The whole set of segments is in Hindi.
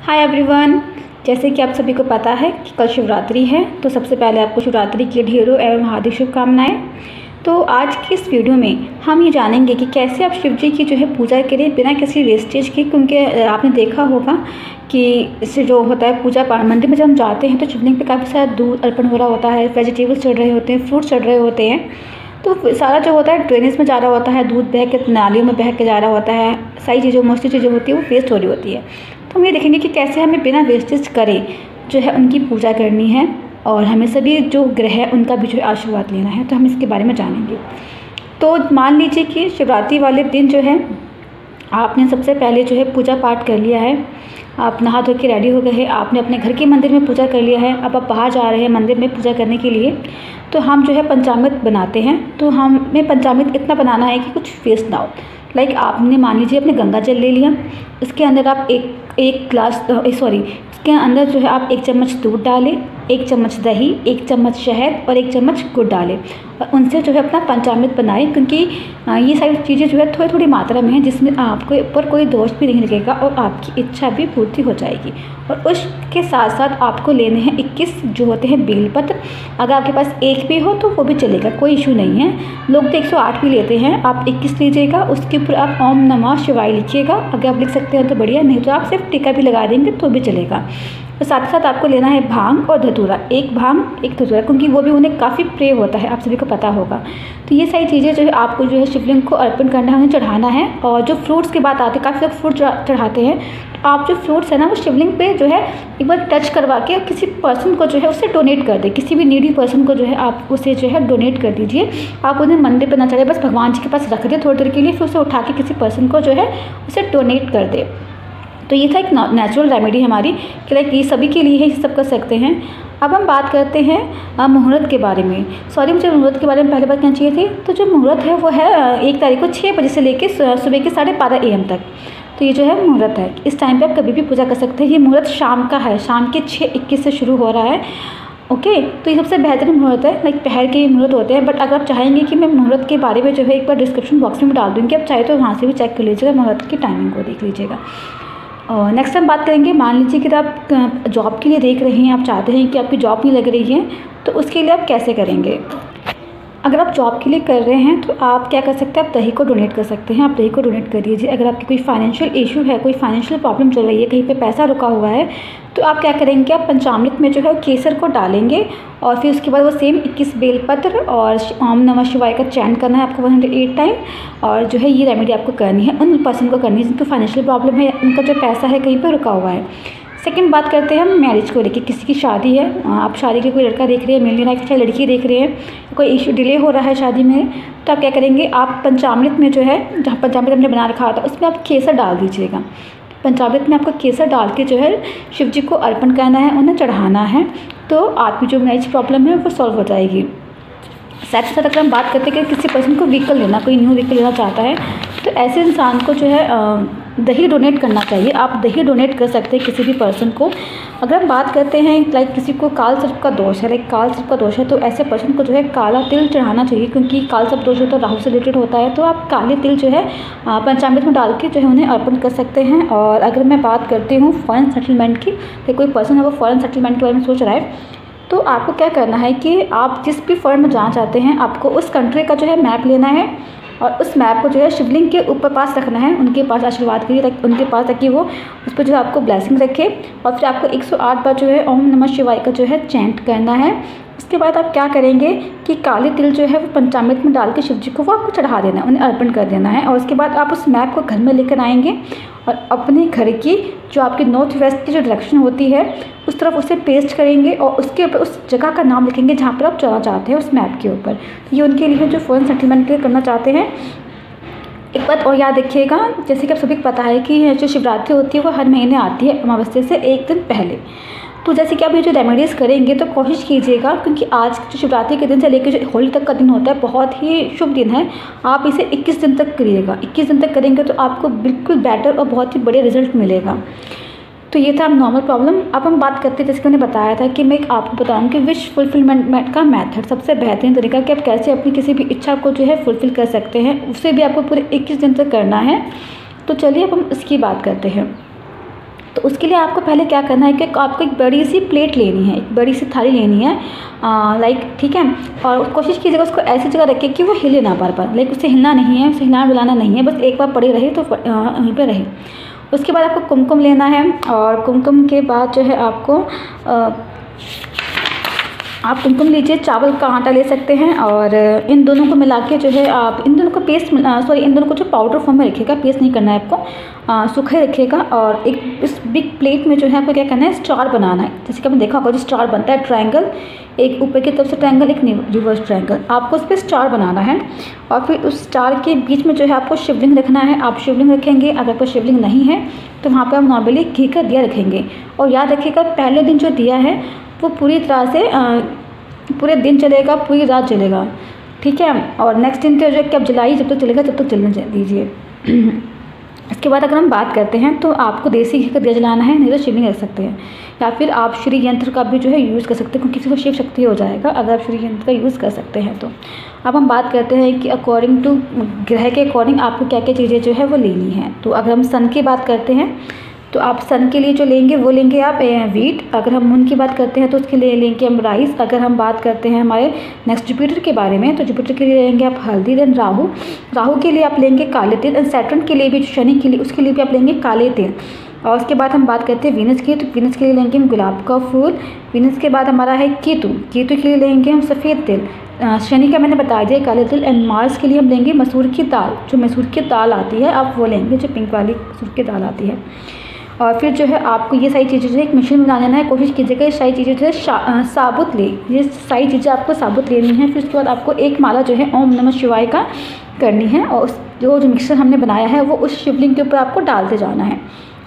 Hi everyone. जैसे कि आप सभी को पता है कि कल शिवरात्रि है, तो सबसे पहले आपको शिवरात्रि की ढेरों एवं हार्दिक शुभकामनाएं। तो आज की इस वीडियो में हम ये जानेंगे कि कैसे आप शिव जी की पूजा करें बिना किसी वेस्टेज के, क्योंकि आपने देखा होगा कि इससे जो होता है पूजा मंदिर में जब हम जाते हैं तो शिवलिंग पे काफ़ी सारा दूध अर्पण हो रहा होता है, वेजिटेबल्स चढ़ रहे होते हैं, फ्रूट्स चढ़ रहे होते हैं। तो सारा जो होता है ड्रेनेज में जा रहा होता है, दूध बह के नालियों में बह के जा रहा होता है, सारी चीज़ें मोस्टली चीज़ें होती है वो वेस्ट हो रही होती है। तो हम ये देखेंगे कि कैसे हमें बिना वेस्टेज करे जो है उनकी पूजा करनी है, और हमें सभी जो ग्रह है उनका भी जो है आशीर्वाद लेना है। तो हम इसके बारे में जानेंगे। तो मान लीजिए कि शिवरात्रि वाले दिन जो है आपने सबसे पहले जो है पूजा पाठ कर लिया है, आप नहा धो के रेडी हो गए हैं, आपने अपने घर के मंदिर में पूजा कर लिया है, अब आप बाहर जा रहे हैं मंदिर में पूजा करने के लिए। तो हम जो है पंचामृत बनाते हैं। तो हमें पंचामृत इतना बनाना है कि कुछ वेस्ट ना हो। लाइक आपने मान लीजिए अपने गंगा जल ले लिया, इसके अंदर आप एक ग्लास इसके अंदर जो है आप 1 चम्मच दूध डालें, 1 चम्मच दही, 1 चम्मच शहद और 1 चम्मच गुड़ डालें, और उनसे जो है अपना पंचामृत बनाएं। क्योंकि ये सारी चीज़ें जो है थोड़ी थोड़ी मात्रा में है, जिसमें आपको ऊपर कोई दोष भी नहीं लगेगा और आपकी इच्छा भी पूर्ति हो जाएगी। और उसके साथ साथ आपको लेने हैं 21 जो होते हैं बेलपत्र। अगर आपके पास एक भी हो तो वो भी चलेगा, कोई इशू नहीं है। लोग तो 108 भी लेते हैं, आप 21 लीजिएगा। उसके ऊपर आप ओम नमः शिवाय लिखिएगा। अगर आप लिख सकते हैं तो बढ़िया, नहीं तो आप सिर्फ टीका भी लगा देंगे तो भी चलेगा। तो साथ ही साथ आपको लेना है भांग और धतूरा, एक भांग एक धतूरा, क्योंकि वो भी उन्हें काफ़ी प्रिय होता है, आप सभी को पता होगा। तो ये सारी चीज़ें जो है आपको जो है शिवलिंग को अर्पण करना है, उन्हें चढ़ाना है। और जो फ्रूट्स की बात आती है, काफ़ी लोग फ्रूट चढ़ाते हैं, तो आप जो फ्रूट्स है ना वो शिवलिंग पे जो है एक बार टच करवा के किसी पर्सन को जो है उसे डोनेट कर दें। किसी भी नीडी पर्सन को जो है आप उसे जो है डोनेट कर दीजिए। आप उन्हें मंदिर पर ना चढ़े, बस भगवान जी के पास रख दें थोड़ी देर के लिए, फिर उसे उठा के किसी पर्सन को जो है उसे डोनेट कर दे। तो ये था एक नेचुरल रेमेडी हमारी कि लाइक ये सभी के लिए है, ये सब कर सकते हैं। अब हम बात करते हैं मुहूर्त के बारे में। मुझे मुहूर्त के बारे में पहले बात करना चाहिए थी। तो जो मुहूर्त है वो है 1 तारीख को 6 बजे से लेकर सुबह के 12:30 AM तक। तो ये जो है मुहूर्त है, इस टाइम पे आप कभी भी पूजा कर सकते हैं। ये मुहूर्त शाम का है, शाम के 6:21 से शुरू हो रहा है। ओके, तो ये सबसे बेहतरीन मुहूर्त है। लाइक पहर के मुहूर्त होते हैं, बट अगर आप चाहेंगे कि मैं मुहूर्त के बारे में जो है एक बार डिस्क्रिप्शन बॉक्स में डाल दूँगी, आप चाहे तो वहाँ से भी चेक कर लीजिएगा, मुहूर्त की टाइमिंग को देख लीजिएगा। और नेक्स्ट हम बात करेंगे, मान लीजिए कि आप जॉब के लिए देख रहे हैं, आप चाहते हैं कि आपकी जॉब नहीं लग रही है, तो उसके लिए आप कैसे करेंगे। अगर आप जॉब के लिए कर रहे हैं तो आप क्या कर सकते हैं, आप दही को डोनेट कर सकते हैं। आप दही को डोनेट कर दीजिए। अगर आपकी कोई फाइनेंशियल इशू है, कोई फाइनेंशियल प्रॉब्लम चल रही है, कहीं पे पैसा रुका हुआ है, तो आप क्या करेंगे, आप पंचामृत में जो है केसर को डालेंगे, और फिर उसके बाद वो सेम 21 बेलपत्र और ओम नमः शिवाय का चैंट करना है आपको 108 टाइम। और जो है ये रेमेडी आपको करनी है, उन पर्सन को करनी है जिनको फाइनेंशियल प्रॉब्लम है, उनका जो पैसा है कहीं पर रुका हुआ है। सेकंड बात करते हैं हम मैरिज को लेके। किसी की शादी है, आप शादी के कोई लड़का देख रहे हैं, मिल नहीं रहा है, चाहे लड़की देख रहे हैं, कोई इशू डिले हो रहा है शादी में, तो आप क्या करेंगे, आप पंचामृत में जो है, जहाँ पंचामृत हमने बना रखा था उसमें आप केसर डाल दीजिएगा। पंचामृत में आपको केसर डाल के जो है शिव जी को अर्पण करना है, उन्हें चढ़ाना है, तो आपकी जो मैरिज प्रॉब्लम है वो सॉल्व हो जाएगी। साथ ही साथ अगर हम बात करते हैं कि किसी पर्सन को व्हीकल लेना, कोई न्यू व्हीकल लेना चाहता है, तो ऐसे इंसान को जो है दही डोनेट करना चाहिए। आप दही डोनेट कर सकते हैं किसी भी पर्सन को। अगर हम बात करते हैं लाइक किसी को काल सर्प का दोष है, तो ऐसे पर्सन को जो है काला तिल चढ़ाना चाहिए, क्योंकि काल सर्प दोष तो राहु से रिलेटेड होता है। तो आप काले तिल जो है पंचामृत में डाल के जो है उन्हें अर्पण कर सकते हैं। और अगर मैं बात करती हूँ फॉरेन सेटलमेंट की, तो कोई पर्सन है वो फॉरेन सेटलमेंट के बारे में सोच रहा है, तो आपको क्या करना है कि आप जिस भी फॉरेन में जाना चाहते हैं, आपको उस कंट्री का जो है मैप लेना है, और उस मैप को जो है शिवलिंग के ऊपर पास रखना है, उनके पास आशीर्वाद के लिए उनके पास, ताकि वो उस पर जो है आपको ब्लेसिंग रखे। और फिर आपको 108 बार जो है ओम नमः शिवाय का जो है चैंट करना है। उसके बाद आप क्या करेंगे कि काले तिल जो है वो पंचामृत में डाल के शिव जी को वो आपको चढ़ा देना है, उन्हें अर्पण कर देना है। और उसके बाद आप उस मैप को घर में लेकर आएंगे और अपने घर की जो आपकी नॉर्थ वेस्ट की जो डायरेक्शन होती है उस तरफ उसे पेस्ट करेंगे, और उसके ऊपर उस जगह का नाम लिखेंगे जहाँ पर आप जाना चाहते हैं उस मैप के ऊपर। तो ये उनके लिए जो फॉरेन सेटलमेंट के लिए करना चाहते हैं। एक बात और याद रखिएगा, जैसे कि आप सभी को पता है कि जो शिवरात्रि होती है वो हर महीने आती है अमावस्या से 1 दिन पहले। तो जैसे कि आप ये जो रेमेडीज़ करेंगे तो कोशिश कीजिएगा, क्योंकि आज जो शिवरात्रि के दिन से लेकर जो होली तक का दिन होता है बहुत ही शुभ दिन है, आप इसे 21 दिन तक करिएगा। 21 दिन तक करेंगे तो आपको बिल्कुल बेटर और बहुत ही बढ़िया रिजल्ट मिलेगा। तो ये था नॉर्मल प्रॉब्लम। अब हम बात करते हैं, जैसे मैंने बताया था कि मैं आपको बताऊँ कि विश फुलफिलमेंट का मेथड, सबसे बेहतरीन तरीका कि आप कैसे अपनी किसी भी इच्छा को जो है फुलफिल कर सकते हैं, उसे भी आपको पूरे 21 दिन तक करना है। तो चलिए अब हम इसकी बात करते हैं। तो उसके लिए आपको पहले क्या करना है कि आपको एक बड़ी सी प्लेट लेनी है, एक बड़ी सी थाली लेनी है, लाइक ठीक है। और कोशिश कीजिएगा उसको ऐसी जगह रखिए कि वो हिले ना बार बार, लाइक उसे हिलना नहीं है, उसे हिलाना डुलाना नहीं है, बस एक बार पड़ी रहे तो वहीं पर रहे। उसके बाद आपको कुमकुम लेना है, और कुमकुम के बाद जो है आपको आप कुमकुम लीजिए, चावल का आटा ले सकते हैं, और इन दोनों को मिला के जो है आप इन दोनों को इन दोनों को जो पाउडर फॉर्म में रखिएगा, पेस्ट नहीं करना है आपको, सूखा ही रखिएगा। और एक इस बिग प्लेट में जो है आपको क्या करना है, स्टार बनाना है। जैसे कि आपने देखा होगा जो स्टार बनता है ट्रायंगल, एक ऊपर की तरफ से ट्रायंगल, एक रिवर्स ट्रायंगल, आपको उस पर स्टार बनाना है। और फिर उस स्टार के बीच में जो है आपको शिवलिंग रखना है। आप शिवलिंग रखेंगे, अगर कोई शिवलिंग नहीं है तो वहाँ पर आप नॉर्मली घी का दिया रखेंगे। और याद रखिएगा पहले दिन जो दिया है वो पूरी तरह से पूरे दिन चलेगा, पूरी रात चलेगा, ठीक है। और नेक्स्ट दिन तो जो है कि आप जलाइए, जब तक चलेगा तब तक चलने दीजिए। इसके बाद अगर हम बात करते हैं तो आपको देसी घी का दिया जलाना है, नहीं तो शिवलिंग रख सकते हैं, या फिर आप श्री यंत्र का भी जो है यूज़ कर सकते हैं, क्योंकि किसी को शिव शक्ति हो जाएगा अगर आप श्री यंत्र का यूज़ कर सकते हैं। तो अब हम बात करते हैं कि अकॉर्डिंग टू ग्रह के अकॉर्डिंग आपको क्या क्या चीज़ें जो है वो लेनी है। तो अगर हम सन की बात करते हैं तो आप सन के लिए जो लेंगे वो लेंगे आप वीट। अगर हम मून की बात करते हैं तो उसके लिए लेंगे हम राइस। अगर हम बात करते हैं हमारे नेक्स्ट जुपिटर के बारे में, तो जुपिटर के लिए लेंगे आप हल्दी। देन राहु के लिए आप लेंगे काले तिल। एंड सैटर्न के लिए भी, शनि के लिए, उसके लिए भी आप लेंगे काले तिल। और उसके बाद हम बात करते हैं वीनस की, तो वीनस के लिए लेंगे हम गुलाब का फूल। वीनस के बाद हमारा है केतु के लिए लेंगे हम सफ़ेद तिल। शनि का मैंने बता दिया काले तिल। एंड मार्स के लिए हम लेंगे मसूर की दाल, जो मसूर की दाल आती है आप वो लेंगे, जो पिंक वाली मसूर की दाल आती है। और फिर जो है आपको ये सारी चीज़ें जो है एक मशीन बना लेना है। कोशिश कीजिएगा ये सारी चीज़ें जो है साबुत ले, ये सारी चीज़ें आपको साबुत लेनी है। फिर उसके बाद आपको एक माला जो है ओम नमः शिवाय का करनी है, और उस जो मिक्सर हमने बनाया है वो उस शिवलिंग के ऊपर आपको डालते जाना है।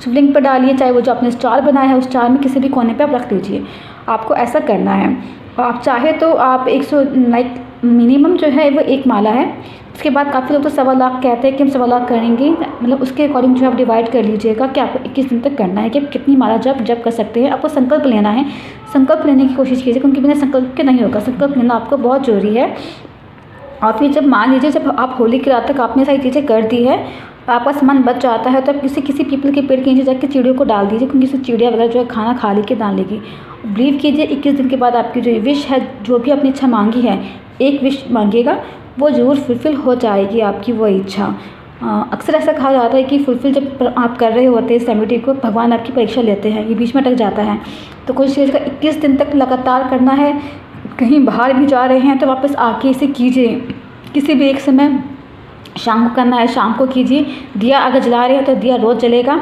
शिवलिंग पर डालिए, चाहे वो जो आपने स्टार बनाया है उस स्टार में किसी भी कोने पर आप रख दीजिए। आपको ऐसा करना है। और आप चाहे तो आप 100 लाइक मिनिमम जो है वो एक माला है। उसके बाद काफ़ी लोग तो 1.25 लाख कहते हैं कि हम 1.25 लाख करेंगे, मतलब उसके अकॉर्डिंग जो आप डिवाइड कर लीजिएगा कि आपको 21 दिन तक करना है कि आप कितनी माला जब कर सकते हैं। आपको संकल्प लेना है, संकल्प लेने की कोशिश कीजिए, क्योंकि बिना संकल्प के नहीं होगा। संकल्प लेना आपको बहुत ज़रूरी है। और फिर जब मान लीजिए जब आप होली की रात तक आपने सारी चीज़ें कर दी है, आपका सामान बच जाता है, तो आप किसी पीपल के पेड़ के नीचे जाकर चिड़ियों को डाल दीजिए, क्योंकि इससे चिड़िया वगैरह जो है खाना खा लेके डाल लेगी। बिलीव कीजिए 21 दिन के बाद आपकी जो विश है, जो भी अपनी इच्छा मांगी है, एक विश मांगिएगा वो ज़रूर फुलफ़िल हो जाएगी आपकी वो इच्छा। अक्सर ऐसा कहा जाता है कि फुलफ़िल जब आप कर रहे होते हैं इस एक्टिविटी को, भगवान आपकी परीक्षा लेते हैं, ये बीच में अटक जाता है। तो कोशिश कीजिएगा 21 दिन तक लगातार करना है। कहीं बाहर भी जा रहे हैं तो वापस आके इसे कीजिए, किसी भी एक समय शाम को करना है, शाम को कीजिए। दिया अगर जला रहे हैं तो दिया रोज़ जलेगा,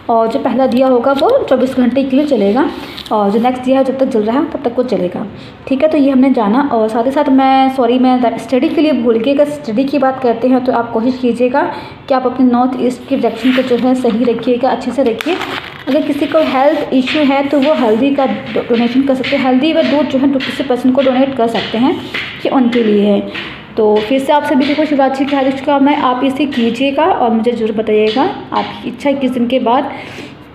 और जो पहला दिया होगा वो 24 घंटे के लिए चलेगा, और जो नेक्स्ट दिया है जब तक जल रहा है तब तक वो चलेगा, ठीक है। तो ये हमने जाना। और साथ ही साथ मैं स्टडी के लिए भूल गई। अगर स्टडी की बात करते हैं तो आप कोशिश कीजिएगा कि आप अपने नॉर्थ ईस्ट के डायरेक्शन को जो है सही रखिएगा, अच्छे से रखिए। अगर किसी को हेल्थ इशू है तो वो हल्दी का डोनेशन कर सकते हैं, हल्दी व दूध जो है किसी पर्सन को डोनेट कर सकते हैं कि उनके लिए है। तो फिर से आप सभी को शिवरात्रि की हार्दिक शुभकामनाएं। आप इसे कीजिएगा और मुझे ज़रूर बताइएगा आपकी इच्छा 21 दिन के बाद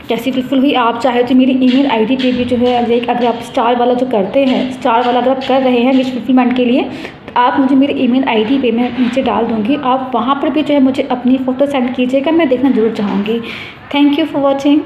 कैसी फुलफिल हुई। आप चाहे तो मेरी ईमेल आईडी पे भी जो है अगर आप स्टार वाला जो करते हैं, स्टार वाला अगर आप कर रहे हैं विश फुलफिलमेंट के लिए, तो आप मुझे मेरी ईमेल आईडी पे मैं नीचे डाल दूँगी। आप वहाँ पर भी जो है मुझे अपनी फ़ोटो सेंड कीजिएगा, मैं देखना ज़रूर चाहूँगी। Thank you for watching.